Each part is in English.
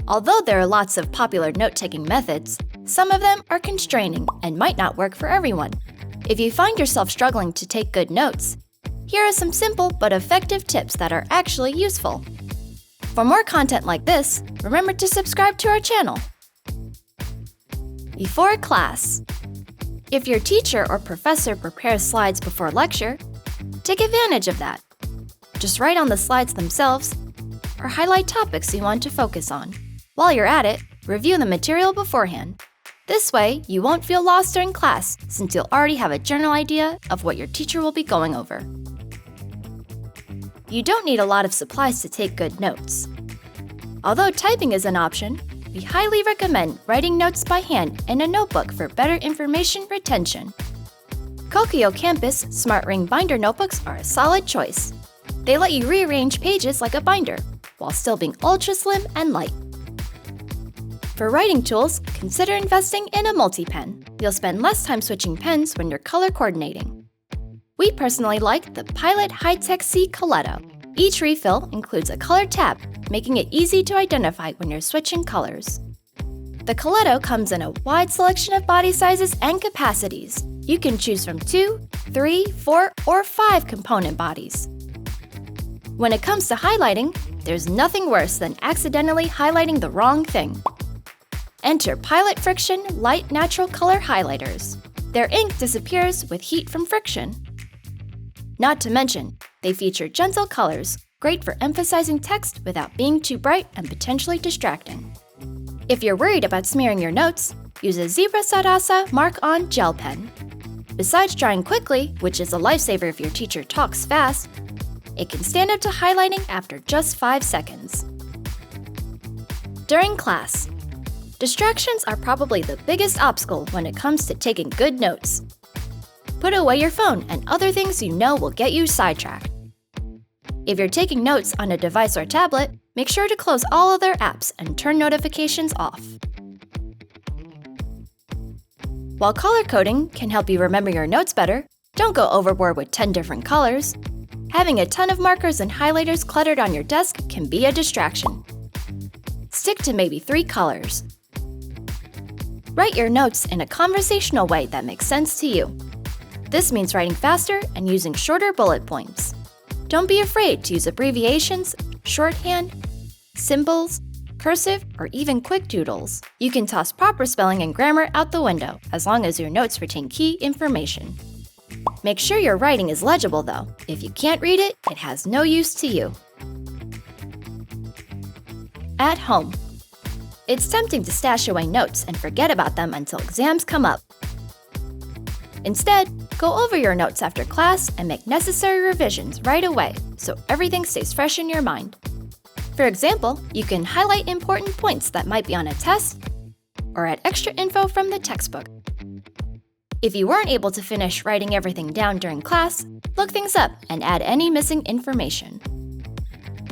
Although there are lots of popular note-taking methods, some of them are constraining and might not work for everyone. If you find yourself struggling to take good notes, here are some simple but effective tips that are actually useful. For more content like this, remember to subscribe to our channel. Before class. If your teacher or professor prepares slides before lecture, take advantage of that. Just write on the slides themselves or highlight topics you want to focus on. While you're at it, review the material beforehand. This way, you won't feel lost during class since you'll already have a general idea of what your teacher will be going over. You don't need a lot of supplies to take good notes. Although typing is an option, we highly recommend writing notes by hand in a notebook for better information retention. Kokyo Campus Smart Ring Binder notebooks are a solid choice. They let you rearrange pages like a binder, while still being ultra slim and light. For writing tools, consider investing in a multi-pen. You'll spend less time switching pens when you're color coordinating. We personally like the Pilot High-Tech C Coletto. Each refill includes a color tab, making it easy to identify when you're switching colors. The Coletto comes in a wide selection of body sizes and capacities. You can choose from 2, 3, 4, or 5 component bodies. When it comes to highlighting, there's nothing worse than accidentally highlighting the wrong thing. Enter Pilot Friction Light Natural Color Highlighters. Their ink disappears with heat from friction. Not to mention, they feature gentle colors, great for emphasizing text without being too bright and potentially distracting. If you're worried about smearing your notes, use a Zebra Sarasa Mark-On Gel Pen. Besides drying quickly, which is a lifesaver if your teacher talks fast, it can stand up to highlighting after just 5 seconds. During class. Distractions are probably the biggest obstacle when it comes to taking good notes. Put away your phone and other things you know will get you sidetracked. If you're taking notes on a device or tablet, make sure to close all other apps and turn notifications off. While color coding can help you remember your notes better, don't go overboard with 10 different colors. Having a ton of markers and highlighters cluttered on your desk can be a distraction. Stick to maybe 3 colors. Write your notes in a conversational way that makes sense to you. This means writing faster and using shorter bullet points. Don't be afraid to use abbreviations, shorthand, symbols, cursive, or even quick doodles. You can toss proper spelling and grammar out the window as long as your notes retain key information. Make sure your writing is legible though. If you can't read it, it has no use to you. At home. It's tempting to stash away notes and forget about them until exams come up. Instead, go over your notes after class and make necessary revisions right away so everything stays fresh in your mind. For example, you can highlight important points that might be on a test or add extra info from the textbook. If you weren't able to finish writing everything down during class, look things up and add any missing information.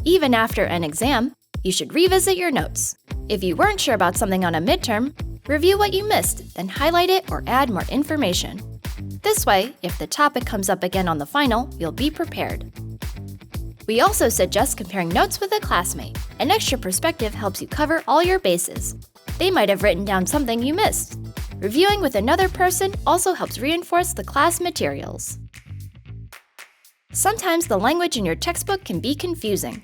Even after an exam, you should revisit your notes. If you weren't sure about something on a midterm, review what you missed, then highlight it or add more information. This way, if the topic comes up again on the final, you'll be prepared. We also suggest comparing notes with a classmate. An extra perspective helps you cover all your bases. They might have written down something you missed. Reviewing with another person also helps reinforce the class materials. Sometimes the language in your textbook can be confusing.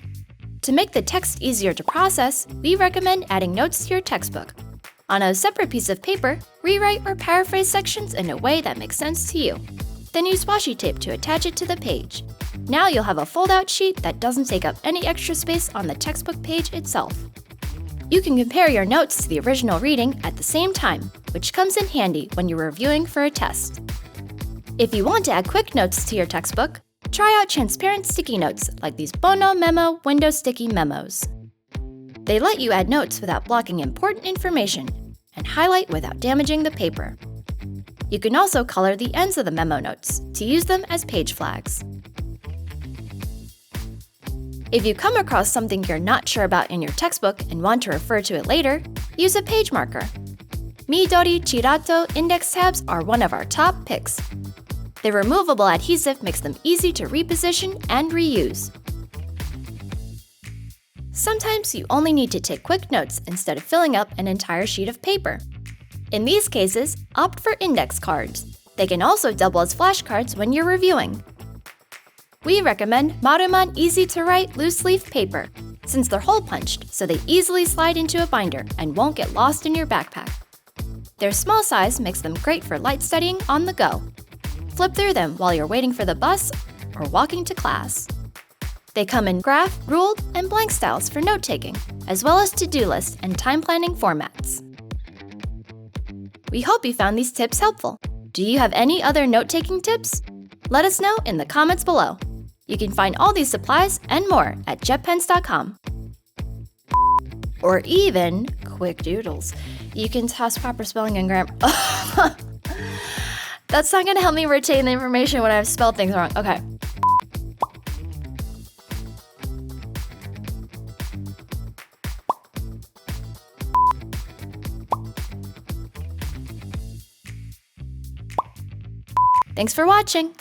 To make the text easier to process, we recommend adding notes to your textbook. On a separate piece of paper, rewrite or paraphrase sections in a way that makes sense to you. Then use washi tape to attach it to the page. Now you'll have a fold-out sheet that doesn't take up any extra space on the textbook page itself. You can compare your notes to the original reading at the same time, which comes in handy when you're reviewing for a test. If you want to add quick notes to your textbook, try out transparent sticky notes like these Bono Memo window sticky memos. They let you add notes without blocking important information and highlight without damaging the paper. You can also color the ends of the memo notes to use them as page flags. If you come across something you're not sure about in your textbook and want to refer to it later, use a page marker. Midori Chirato index tabs are one of our top picks. The removable adhesive makes them easy to reposition and reuse. Sometimes you only need to take quick notes instead of filling up an entire sheet of paper. In these cases, opt for index cards. They can also double as flashcards when you're reviewing. We recommend Maruman Easy to Write loose leaf paper, since they're hole punched so they easily slide into a binder and won't get lost in your backpack. Their small size makes them great for light studying on the go. Flip through them while you're waiting for the bus or walking to class. They come in graph, ruled, and blank styles for note-taking, as well as to-do list and time-planning formats. We hope you found these tips helpful. Do you have any other note-taking tips? Let us know in the comments below. You can find all these supplies and more at JetPens.com. Or even quick doodles. You can toss proper spelling and grammar. That's not going to help me retain the information when I've spelled things wrong. Okay. Thanks for watching!